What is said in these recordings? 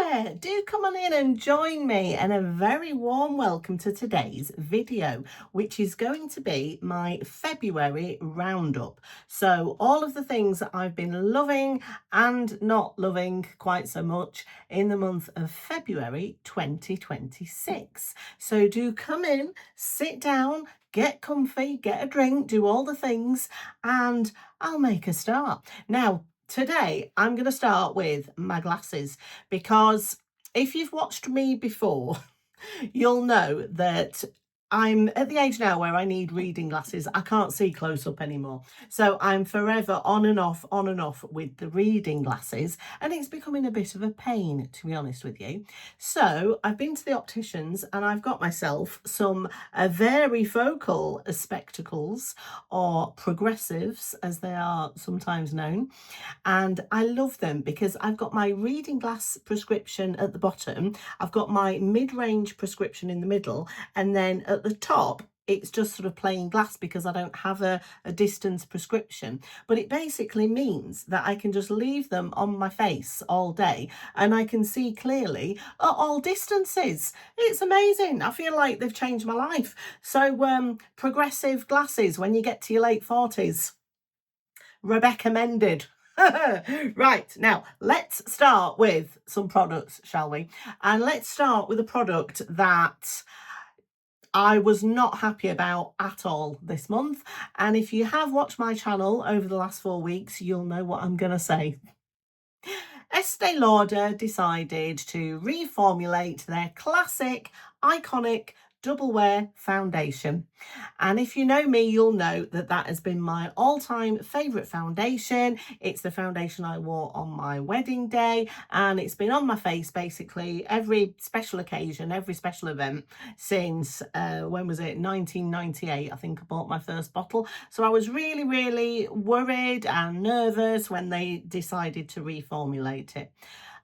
there, do come on in and join me, and a very warm welcome to today's video, which is going to be my February roundup. So all of the things that I've been loving and not loving quite so much in the month of February 2026. So do come in, sit down, get comfy, get a drink, do all the things, and I'll make a start. Now, today I'm going to start with my glasses, because if you've watched me before, you'll know that I'm at the age now where I need reading glasses. I can't see close up anymore. So I'm forever on and off with the reading glasses, and it's becoming a bit of a pain, to be honest with you. So I've been to the opticians and I've got myself some varifocal spectacles, or progressives as they are sometimes known. And I love them because I've got my reading glass prescription at the bottom, I've got my mid-range prescription in the middle, and then at the top it's just sort of plain glass because I don't have a distance prescription. But it basically means that I can just leave them on my face all day and I can see clearly at all distances. It's amazing. I feel like they've changed my life. So progressive glasses when you get to your late 40s, Rebecca mended. Right, now let's start with some products, shall we? And let's start with a product that I was not happy about at all this month. And if you have watched my channel over the last 4 weeks, you'll know what I'm going to say. Estee Lauder decided to reformulate their classic, iconic double wear foundation. And if you know me, you'll know that that has been my all-time favorite foundation. It's the foundation I wore on my wedding day, and it's been on my face basically every special occasion, every special event since when was it, 1998, I think I bought my first bottle. So I was really worried and nervous when they decided to reformulate it.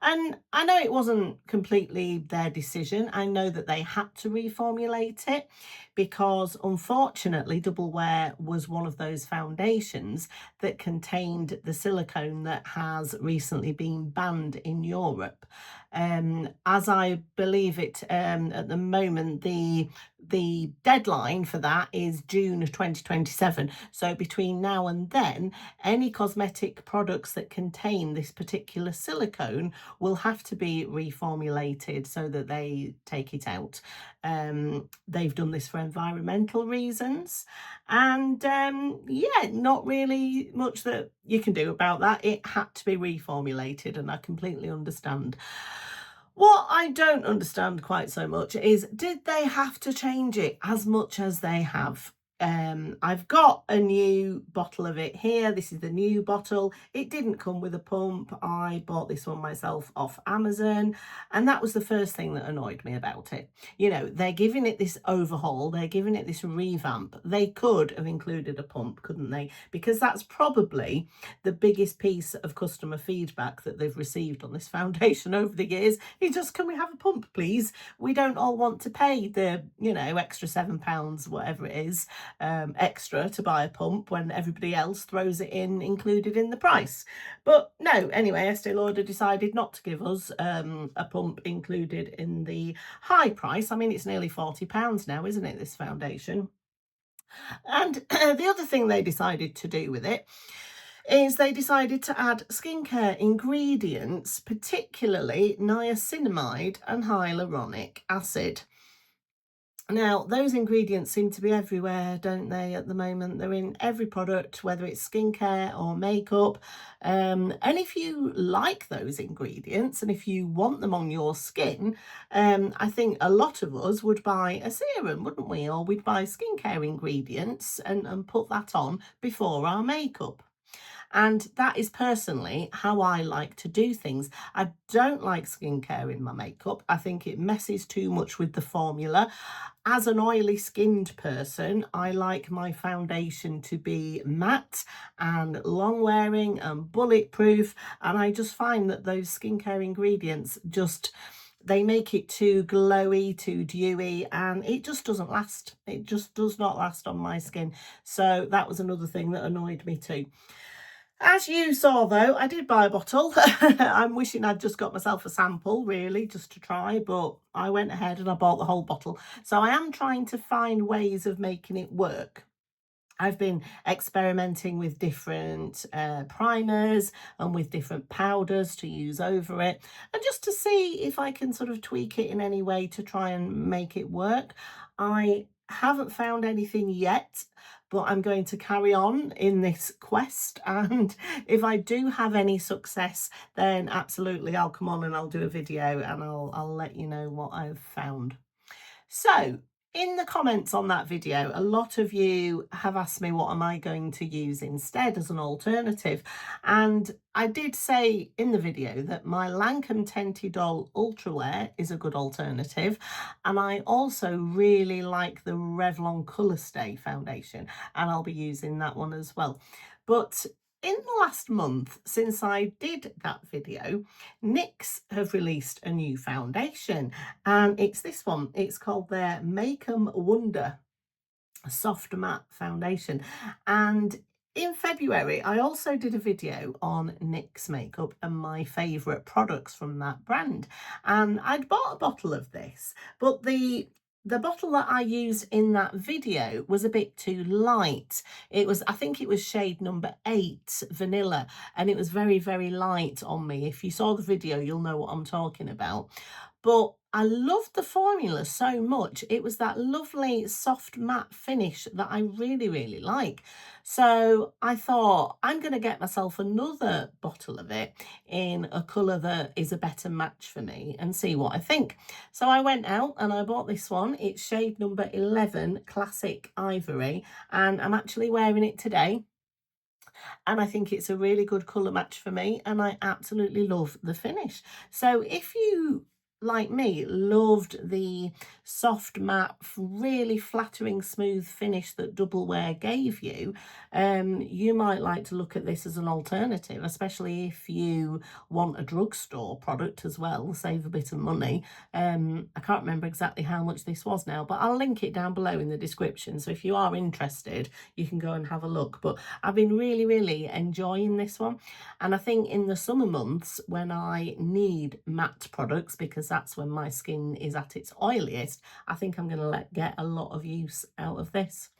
And I know it wasn't completely their decision. I know that they had to reformulate it because unfortunately Double Wear was one of those foundations that contained the silicone that has recently been banned in Europe. As I believe it, at the moment, the deadline for that is June of 2027. So between now and then, any cosmetic products that contain this particular silicone will have to be reformulated so that they take it out. They've done this for environmental reasons, and yeah, not really much that you can do about that. It had to be reformulated, and I completely understand. What I don't understand quite so much is, did they have to change it as much as they have? I've got a new bottle of it here. This is the new bottle. It didn't come with a pump. I bought this one myself off Amazon, and that was the first thing that annoyed me about it. You know, they're giving it this overhaul, they're giving it this revamp. They could have included a pump, couldn't they? Because that's probably the biggest piece of customer feedback that they've received on this foundation over the years. Is just, can we have a pump, please? We don't all want to pay the, you know, extra £7, whatever it is, extra to buy a pump when everybody else throws it in included in the price. But no, anyway, Estee Lauder decided not to give us a pump included in the high price. I mean, it's nearly £40 now, isn't it, this foundation? And the other thing they decided to do with it is they decided to add skincare ingredients, particularly niacinamide and hyaluronic acid. Now, those ingredients seem to be everywhere, don't they, at the moment? They're in every product, whether it's skincare or makeup. And if you like those ingredients and if you want them on your skin, I think a lot of us would buy a serum, wouldn't we? Or we'd buy skincare ingredients and put that on before our makeup. And that is personally how I like to do things. I don't like skincare in my makeup. I think it messes too much with the formula. As an oily skinned person, I like my foundation to be matte and long wearing and bulletproof. And I just find that those skincare ingredients they make it too glowy, too dewy, and it just doesn't last. It just does not last on my skin. So that was another thing that annoyed me too. As you saw though, I did buy a bottle. I'm wishing I'd just got myself a sample really just to try, but I went ahead and I bought the whole bottle. So I am trying to find ways of making it work. I've been experimenting with different primers and with different powders to use over it, and just to see if I can sort of tweak it in any way to try and make it work. I haven't found anything yet, but I'm going to carry on in this quest. And if I do have any success, then absolutely I'll come on and I'll do a video and I'll let you know what I've found. So, in the comments on that video, a lot of you have asked me what am I going to use instead as an alternative. And I did say in the video that my Lancome Tentidol Ultra Wear is a good alternative. And I also really like the Revlon Colour Stay foundation, and I'll be using that one as well. But in the last month since I did that video, NYX have released a new foundation, and it's this one. It's called their Make 'em Wonder Soft Matte Foundation. And in February, I also did a video on NYX makeup and my favourite products from that brand. And I'd bought a bottle of this, but the bottle that I used in that video was a bit too light. It was, I think it was shade number 8, vanilla, and it was very, very light on me. If you saw the video, you'll know what I'm talking about. But I loved the formula so much. It was that lovely soft matte finish that I really, really like. So I thought I'm going to get myself another bottle of it in a colour that is a better match for me and see what I think. So I went out and I bought this one. It's shade number 11, Classic Ivory, and I'm actually wearing it today. And I think it's a really good colour match for me, and I absolutely love the finish. So if you, like me, loved the soft matte, really flattering smooth finish that Double Wear gave you, you might like to look at this as an alternative, especially if you want a drugstore product as well, save a bit of money. I can't remember exactly how much this was now, but I'll link it down below in the description, so if you are interested you can go and have a look. But I've been really, really enjoying this one, and I think in the summer months when I need matte products, because that's when my skin is at its oiliest, I think I'm going to get a lot of use out of this.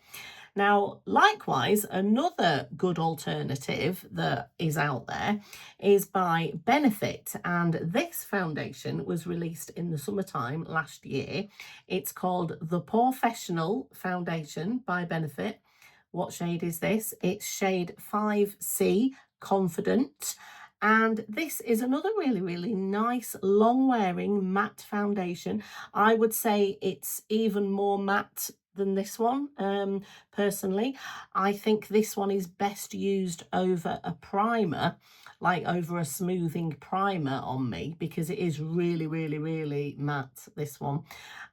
Now, likewise, another good alternative that is out there is by Benefit, and this foundation was released in the summertime last year. It's called the Porefessional Foundation by Benefit. What shade is this? It's shade 5C, Confident. And this is another really, really nice, long-wearing matte foundation. I would say it's even more matte than this one. Personally, I think this one is best used over a primer, like over a smoothing primer on me, because it is really, really, really matte, this one.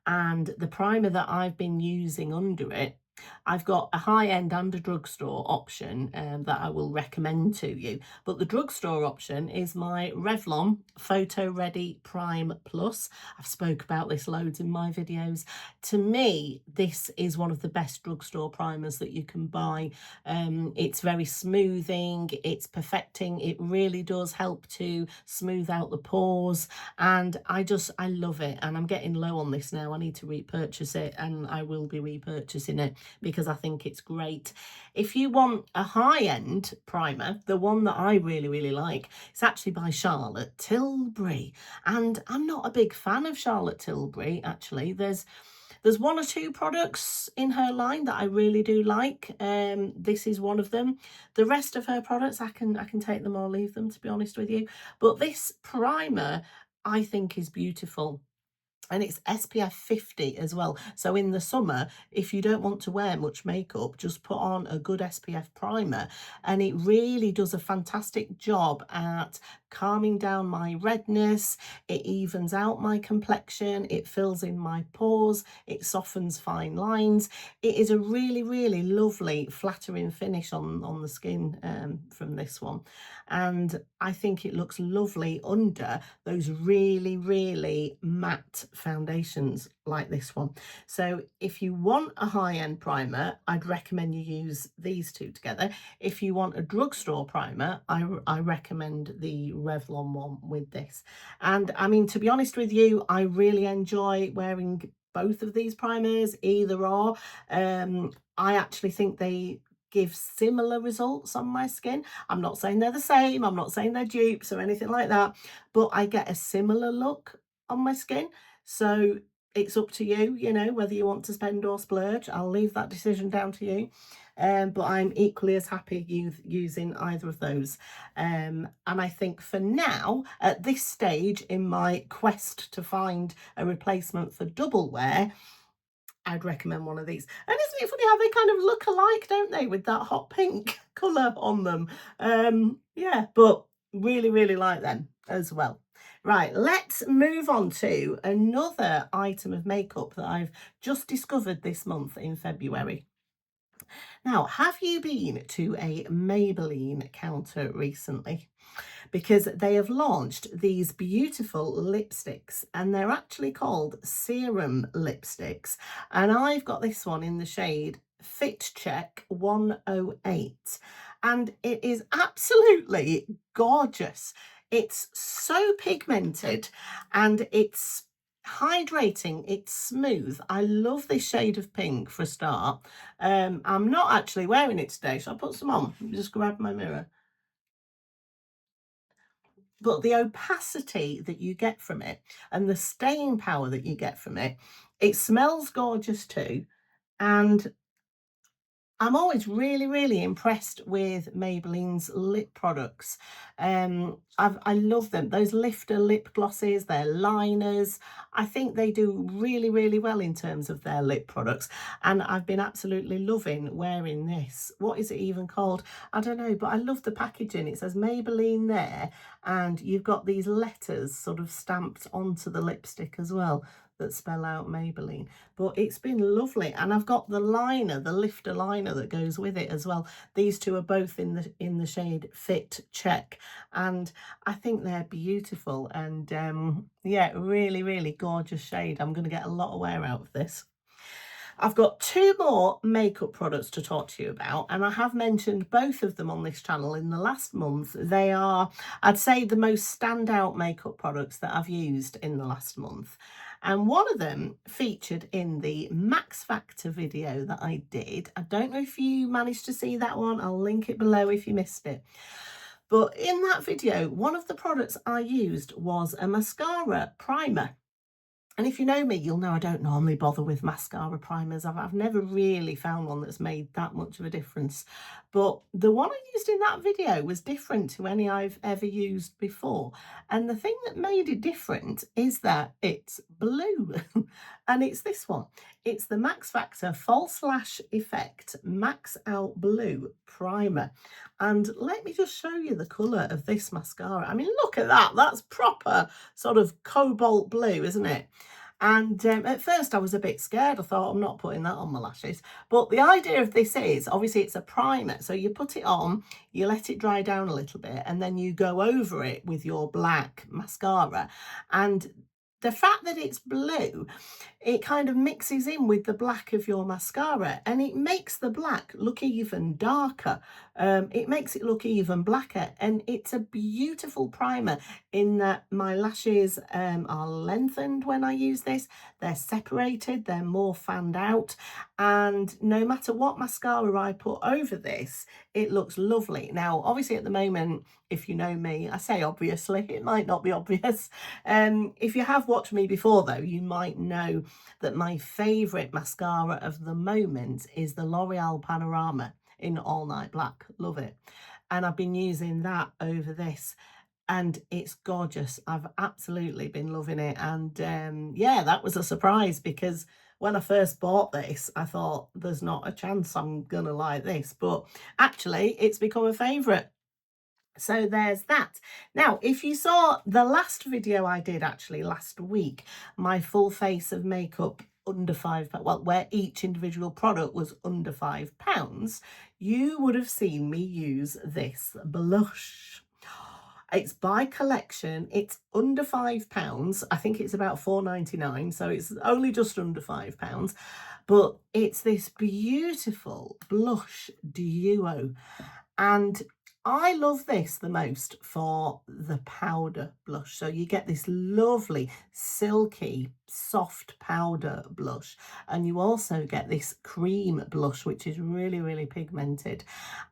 And the primer that I've been using under it, I've got a high-end and a drugstore option that I will recommend to you. But the drugstore option is my Revlon Photo Ready Prime Plus. I've spoke about this loads in my videos. To me, this is one of the best drugstore primers that you can buy. It's very smoothing, it's perfecting. It really does help to smooth out the pores, and I love it. And I'm getting low on this now. I need to repurchase it, and I will be repurchasing it because I think it's great. If you want a high-end primer, the one that I really, really like, it's actually by Charlotte Tilbury. And I'm not a big fan of Charlotte Tilbury, actually. There's one or two products in her line that I really do like. This is one of them. The rest of her products, I can take them or leave them, to be honest with you. But this primer, I think, is beautiful. And it's SPF 50 as well. So in the summer, if you don't want to wear much makeup, just put on a good SPF primer. And it really does a fantastic job at calming down my redness, it evens out my complexion, it fills in my pores, it softens fine lines. It is a really, really lovely flattering finish on the skin from this one. And I think it looks lovely under those really, really matte foundations like this one. So if you want a high-end primer, I'd recommend you use these two together. If you want a drugstore primer, I recommend the Revlon one with this. And I mean, to be honest with you, I really enjoy wearing both of these primers, either or. I actually think they give similar results on my skin. I'm not saying they're the same, I'm not saying they're dupes or anything like that, but I get a similar look on my skin. So it's up to you, you know, whether you want to spend or splurge. I'll leave that decision down to you. But I'm equally as happy using either of those. And I think for now, at this stage in my quest to find a replacement for double wear, I'd recommend one of these. And isn't it funny how they kind of look alike, don't they, with that hot pink colour on them? Yeah, but really, really like them as well. Right, let's move on to another item of makeup that I've just discovered this month in February. Now, have you been to a Maybelline counter recently? Because they have launched these beautiful lipsticks and they're actually called Serum lipsticks. And I've got this one in the shade Fit Check 108 and it is absolutely gorgeous. It's so pigmented and it's hydrating, it's smooth. I love this shade of pink for a start. I'm not actually wearing it today, so I'll put some on. Just grab my mirror. But the opacity that you get from it and the staying power that you get from it, it smells gorgeous too. And I'm always really, really impressed with Maybelline's lip products. I love them. Those lifter lip glosses, their liners. I think they do really, really well in terms of their lip products. And I've been absolutely loving wearing this. What is it even called? I don't know, but I love the packaging. It says Maybelline there, and you've got these letters sort of stamped onto the lipstick as well that spell out Maybelline. But it's been lovely, and I've got the liner, the lifter liner that goes with it as well. These two are both in the shade Fit Check, and I think they're beautiful. And yeah, really, really gorgeous shade. I'm going to get a lot of wear out of this. I've got two more makeup products to talk to you about, and I have mentioned both of them on this channel in the last month. They are, I'd say, the most standout makeup products that I've used in the last month. And one of them featured in the Max Factor video that I did. I don't know if you managed to see that one. I'll link it below if you missed it. But in that video, one of the products I used was a mascara primer. And if you know me, you'll know I don't normally bother with mascara primers. I've never really found one that's made that much of a difference. But the one I used in that video was different to any I've ever used before. And the thing that made it different is that it's blue. And it's this one. It's the Max Factor False Lash Effect Max Out Blue Primer. And let me just show you the colour of this mascara. I mean, look at that. That's proper sort of cobalt blue, isn't it? And at first I was a bit scared. I thought, I'm not putting that on my lashes. But the idea of this is, obviously it's a primer. So you put it on, you let it dry down a little bit, and then you go over it with your black mascara. And the fact that it's blue, it kind of mixes in with the black of your mascara and it makes the black look even darker. It makes it look even blacker, and it's a beautiful primer in that my lashes are lengthened when I use this. They're separated, they're more fanned out, and no matter what mascara I put over this, it looks lovely. Now, obviously at the moment, if you know me, I say obviously, it might not be obvious. If you have watched me before though, you might know that my favourite mascara of the moment is the L'Oreal Panorama in All Night Black. Love it. And I've been using that over this and it's gorgeous. I've absolutely been loving it. And yeah, that was a surprise because when I first bought this, I thought there's not a chance I'm gonna like this, but actually it's become a favourite. So there's that. Now, if you saw the last video I did actually last week, my full face of makeup under £5, well, where each individual product was under £5, you would have seen me use this blush. It's by collection. It's under £5. I think it's about £4.99, so it's only just under £5. But it's this beautiful blush duo, and I love this the most for the powder blush. So you get this lovely, silky, soft powder blush. And you also get this cream blush, which is really, really pigmented.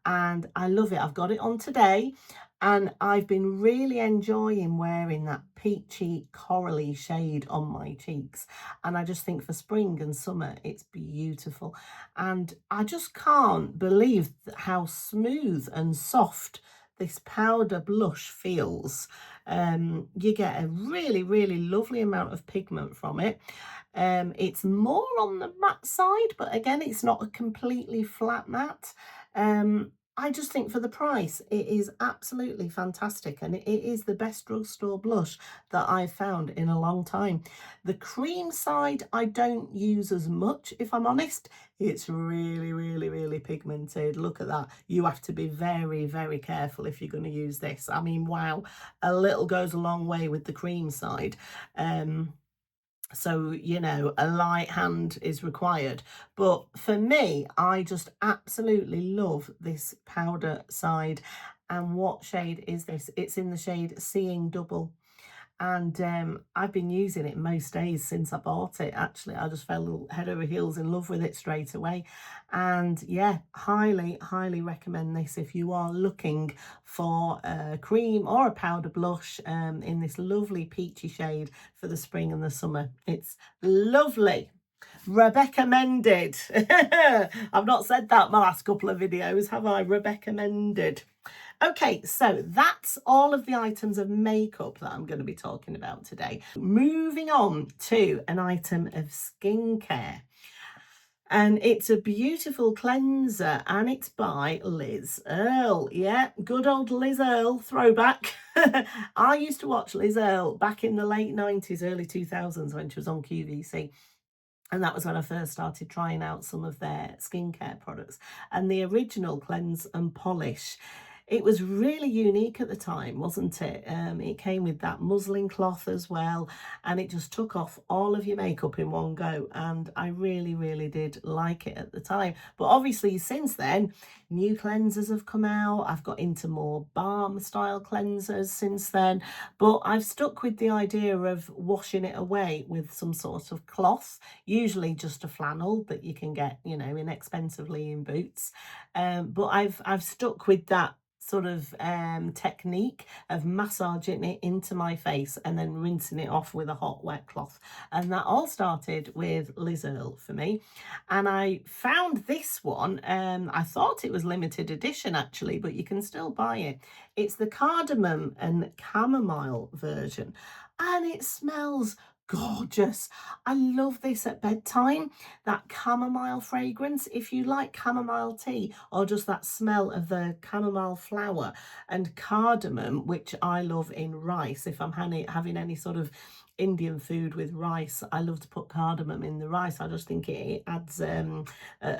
And I love it. I've got it on today. And I've been really enjoying wearing that peachy corally shade on my cheeks. And I just think for spring and summer, it's beautiful. And I just can't believe how smooth and soft this powder blush feels. You get a really, really lovely amount of pigment from it. It's more on the matte side, but again, it's not a completely flat matte. I just think for the price, it is absolutely fantastic, and it is the best drugstore blush that I've found in a long time. The cream side, I don't use as much, if I'm honest. It's really, really, really pigmented. Look at that. You have to be very, very careful if you're going to use this. I mean, wow, a little goes a long way with the cream side. So, you know, a light hand is required. But for me, I just absolutely love this powder side. And what shade is this? It's in the shade Seeing Double. And I've been using it most days since I bought it. Actually, I just fell head over heels in love with it straight away. And yeah, highly, highly recommend this if you are looking for a cream or a powder blush in this lovely peachy shade for the spring and the summer. It's lovely. Rebecca Mended. I've not said that my last couple of videos, have I? Rebecca Mended. Okay, so that's all of the items of makeup that I'm going to be talking about today. Moving on to an item of skincare. And it's a beautiful cleanser, and it's by Liz Earle. Yeah, good old Liz Earle throwback. I used to watch Liz Earle back in the late 90s, early 2000s when she was on QVC. And that was when I first started trying out some of their skincare products. And the original Cleanse and Polish, it was really unique at the time, wasn't it? It came with that muslin cloth as well, and it just took off all of your makeup in one go. And I really, really did like it at the time. But obviously, since then, new cleansers have come out. I've got into more balm style cleansers since then. But I've stuck with the idea of washing it away with some sort of cloth, usually just a flannel that you can get, you know, inexpensively in Boots. But I've stuck with that sort of technique of massaging it into my face and then rinsing it off with a hot wet cloth. And that all started with Liz Earle for me. And I found this one, I thought it was limited edition actually, but you can still buy it. It's the cardamom and chamomile version, and it smells gorgeous. I love this at bedtime, that chamomile fragrance. If you like chamomile tea or just that smell of the chamomile flower, and cardamom, which I love in rice, if I'm having any sort of Indian food with rice, I love to put cardamom in the rice. I just think it adds a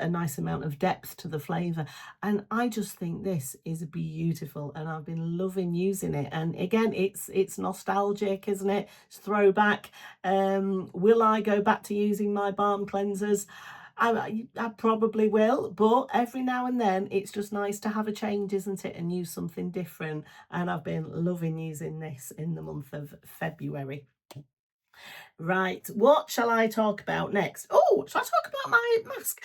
nice amount of depth to the flavour. And I just think this is beautiful, and I've been loving using it. And again, it's nostalgic, isn't it? It's throwback. Will I go back to using my balm cleansers? I probably will, but every now and then it's just nice to have a change, isn't it, and use something different. And I've been loving using this in the month of February. Right, what shall I talk about next? Oh, shall I talk about my mask?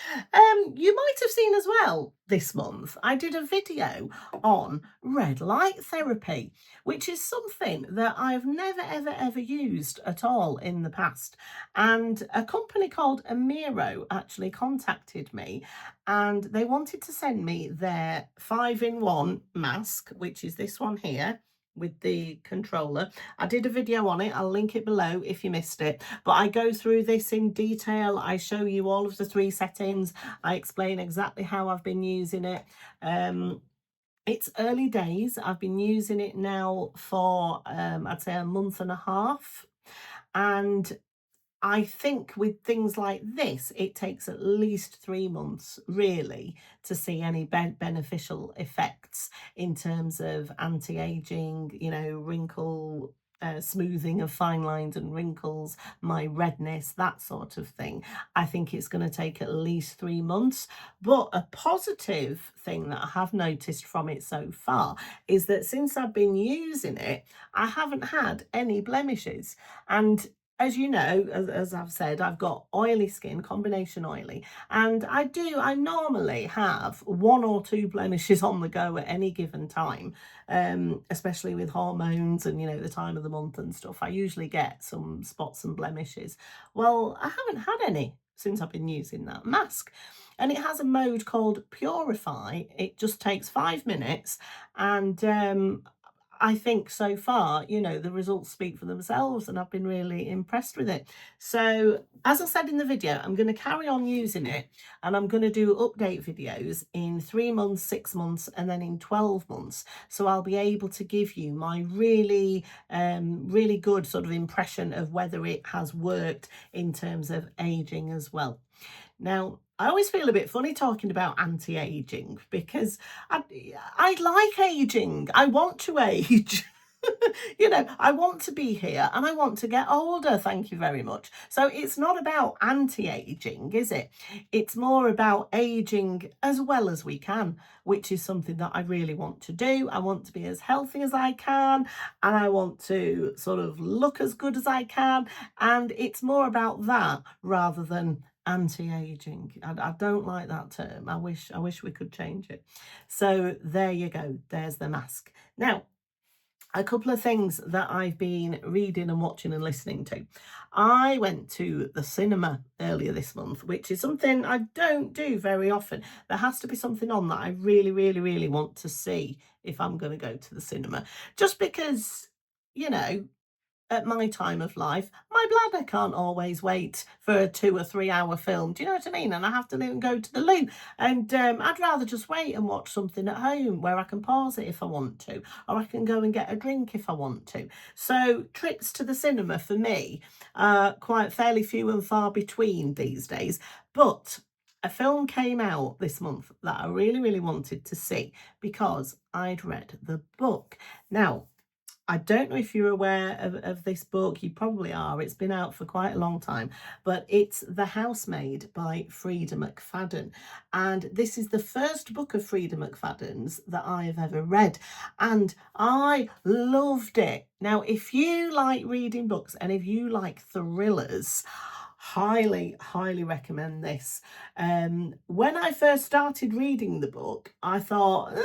You might have seen as well this month, I did a video on red light therapy, which is something that I've never, ever, ever used at all in the past. And a company called Amiro actually contacted me, and they wanted to send me their 5-in-1 mask, which is this one here with the controller. I did a video on it, I'll link it below if you missed it, but I go through this in detail. I show you all of the 3 settings, I explain exactly how I've been using it. It's early days. I've been using it now for I'd say a month and a half, and I think with things like this, it takes at least 3 months really to see any beneficial effects in terms of anti-aging, wrinkle smoothing of fine lines and wrinkles, my redness, that sort of thing. I think it's going to take at least 3 months. But a positive thing that I have noticed from it so far is that since I've been using it, I haven't had any blemishes. And as you know, as I've said, I've got oily skin, combination oily, and I normally have one or two blemishes on the go at any given time, especially with hormones and, the time of the month and stuff. I usually get some spots and blemishes. Well, I haven't had any since I've been using that mask. And it has a mode called Purify. It just takes 5 minutes, and I think so far, the results speak for themselves, and I've been really impressed with it. So, as I said in the video, I'm going to carry on using it, and I'm going to do update videos in 3 months, 6 months, and then in 12 months. So I'll be able to give you my really good sort of impression of whether it has worked in terms of aging as well. Now, I always feel a bit funny talking about anti-aging because I, I like aging. I want to age. I want to be here and I want to get older. Thank you very much. So it's not about anti-aging, is it? It's more about aging as well as we can, which is something that I really want to do. I want to be as healthy as I can, and I want to sort of look as good as I can. And it's more about that rather than anti-aging. I don't like that term. I wish we could change it. So there you go. There's the mask. Now, a couple of things that I've been reading and watching and listening to. I went to the cinema earlier this month, which is something I don't do very often. There has to be something on that I really want to see if I'm going to go to the cinema. Just because, you know, at my time of life, my bladder can't always wait for a 2 or 3 hour film. Do you know what I mean? And I have to leave and go to the loo. And I'd rather just wait and watch something at home where I can pause it if I want to, or I can go and get a drink if I want to. So trips to the cinema for me are quite fairly few and far between these days. But a film came out this month that I really wanted to see because I'd read the book. Now, I don't know if you're aware of this book. You probably are. It's been out for quite a long time, but it's The Housemaid by Frida McFadden. And this is the first book of Frida McFadden's that I have ever read, and I loved it. Now, if you like reading books and if you like thrillers, highly recommend this. When I first started reading the book, I thought,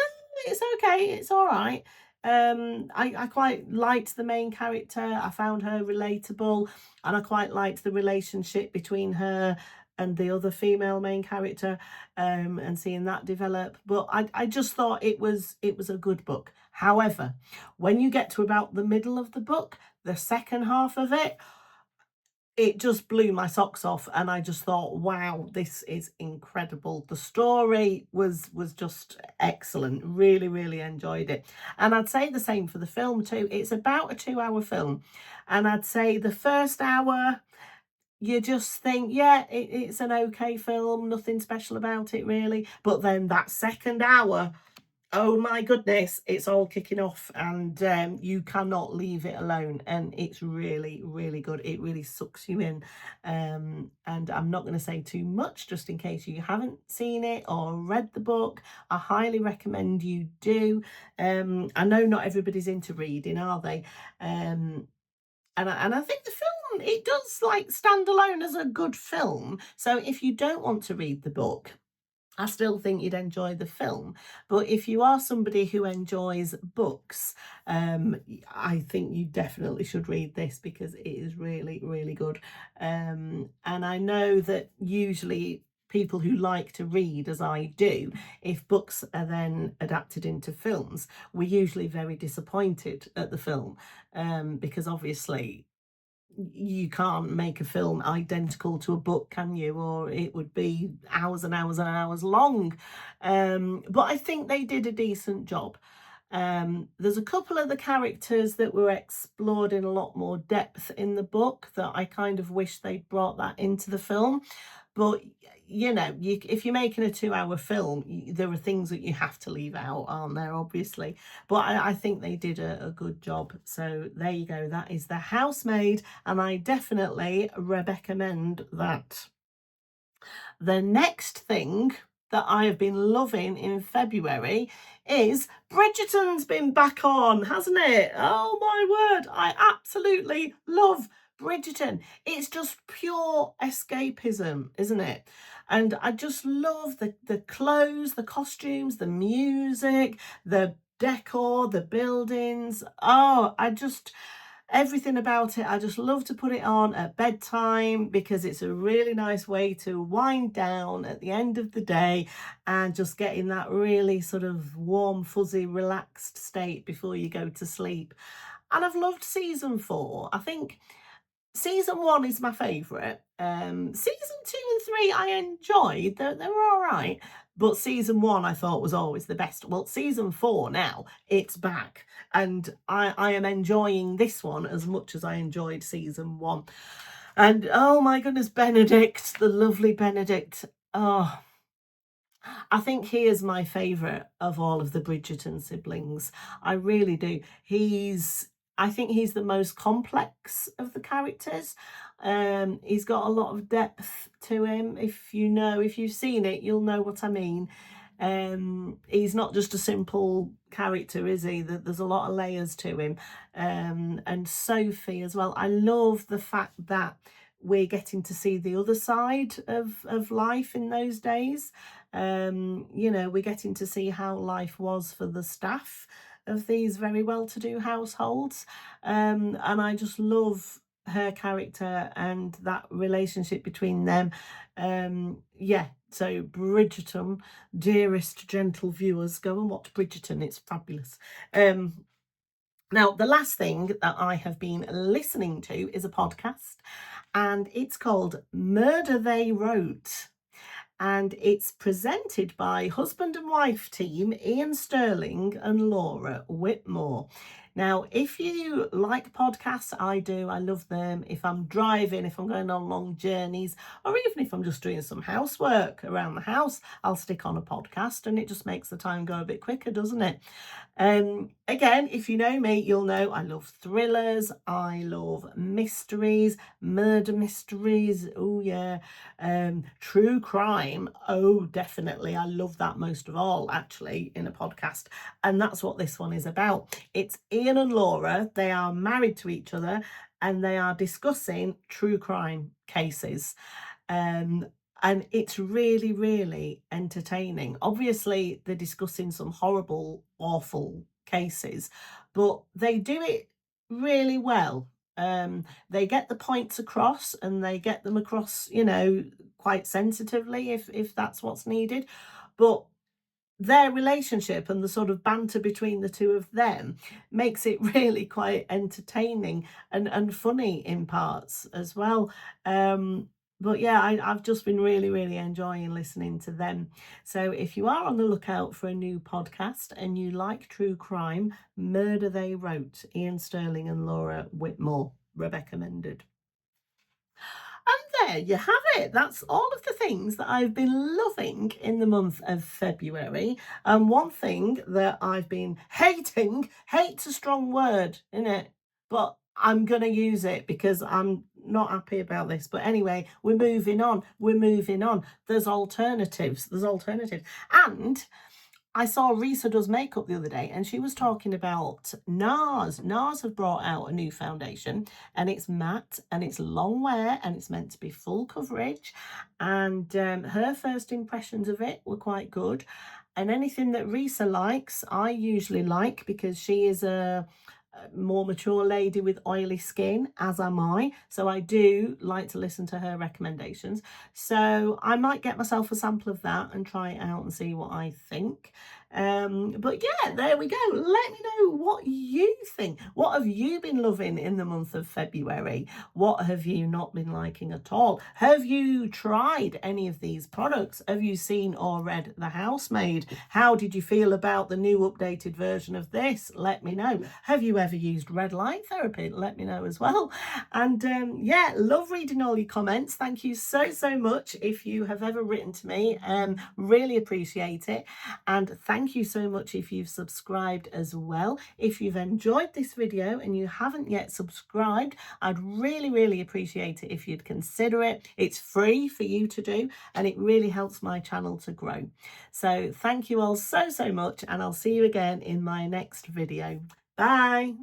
it's okay, it's all right. I quite liked the main character. I found her relatable, and I quite liked the relationship between her and the other female main character, and seeing that develop. But I just thought it was a good book. However, when you get to about the middle of the book, the second half of it just blew my socks off, and I just thought, wow, this is incredible. The story was just excellent. Really enjoyed it. And I'd say the same for the film too. It's about a 2 hour film, and I'd say the first hour you just think, yeah, it's an okay film, nothing special about it really. But then that second hour, oh my goodness, it's all kicking off, and you cannot leave it alone, and it's really good. It really sucks you in, and I'm not going to say too much just in case you haven't seen it or read the book. I highly recommend you do. I know not everybody's into reading, are they? And I think the film, it does like stand alone as a good film. So if you don't want to read the book, I still think you'd enjoy the film. But if you are somebody who enjoys books, I think you definitely should read this because it is really good. And I know that usually people who like to read, as I do, if books are then adapted into films, we're usually very disappointed at the film, because obviously you can't make a film identical to a book, can you? Or it would be hours and hours and hours long. But I think they did a decent job. There's a couple of the characters that were explored in a lot more depth in the book that I kind of wish they brought that into the film. But you know, if you're making a 2-hour film, there are things that you have to leave out, aren't there? Obviously, but I think they did a good job. So there you go. That is The Housemaid, and I definitely recommend that. The next thing that I have been loving in February is Bridgerton's been back on, hasn't it? Oh my word, I absolutely love Bridgerton. It's just pure escapism, isn't it? And I just love the clothes, the costumes, the music, the decor, the buildings. Oh, everything about it. I just love to put it on at bedtime because it's a really nice way to wind down at the end of the day and just get in that really sort of warm, fuzzy, relaxed state before you go to sleep. And I've loved season 4. I think season 1 is my favourite. Season 2 and 3 I enjoyed. They were all right. But season 1 I thought was always the best. Well, season 4 now, it's back. And I am enjoying this one as much as I enjoyed season 1. And oh my goodness, Benedict, the lovely Benedict. Oh, I think he is my favourite of all of the Bridgerton siblings. I really do. I think he's the most complex of the characters. He's got a lot of depth to him. If you've seen it, you'll know what I mean. He's not just a simple character, is he? There's a lot of layers to him. And Sophie as well. I love the fact that we're getting to see the other side of life in those days. We're getting to see how life was for the staff of these very well-to-do households. And I just love her character and that relationship between them. Yeah, so Bridgerton, dearest gentle viewers, go and watch Bridgerton. It's fabulous. Now, the last thing that I have been listening to is a podcast, and it's called Murder They Wrote. And it's presented by husband and wife team Ian Sterling and Laura Whitmore. Now, if you like podcasts, I do. I love them. If I'm driving, if I'm going on long journeys, or even if I'm just doing some housework around the house, I'll stick on a podcast, and it just makes the time go a bit quicker, doesn't it? Again, if you know me, you'll know I love thrillers, I love mysteries, murder mysteries, oh yeah, true crime, oh definitely, I love that most of all actually in a podcast, and that's what this one is about. It's Ian and Laura, they are married to each other and they are discussing true crime cases. And it's really, really entertaining. Obviously, they're discussing some horrible, awful cases, but they do it really well. They get the points across and they get them across, quite sensitively if that's what's needed. But their relationship and the sort of banter between the two of them makes it really quite entertaining and funny in parts as well. But yeah, I've just been really, really enjoying listening to them. So if you are on the lookout for a new podcast and you like true crime, Murder They Wrote, Ian Sterling and Laura Whitmore, recommended. And there you have it. That's all of the things that I've been loving in the month of February. And one thing that I've been hating, hate's a strong word, isn't it? But I'm going to use it because I'm not happy about this. But anyway, we're moving on. We're moving on. There's alternatives. There's alternatives. And I saw Risa Does Makeup the other day and she was talking about Nars. Nars have brought out a new foundation and it's matte and it's long wear and it's meant to be full coverage. And her first impressions of it were quite good. And anything that Risa likes, I usually like because she is a more mature lady with oily skin, as am I. So I do like to listen to her recommendations. So I might get myself a sample of that and try it out and see what I think. But yeah, there we go. Let me know what you think. What have you been loving in the month of February? What have you not been liking at all? Have you tried any of these products? Have you seen or read The Housemaid? How did you feel about the new updated version of this? Let me know. Have you ever used red light therapy? Let me know as well. And yeah, love reading all your comments. Thank you so much if you have ever written to me. Really appreciate it. And thank you so much if you've subscribed as well. If you've enjoyed this video and you haven't yet subscribed, I'd really appreciate it if you'd consider it. It's free for you to do and it really helps my channel to grow. So thank you all so much, and I'll see you again in my next video. Bye.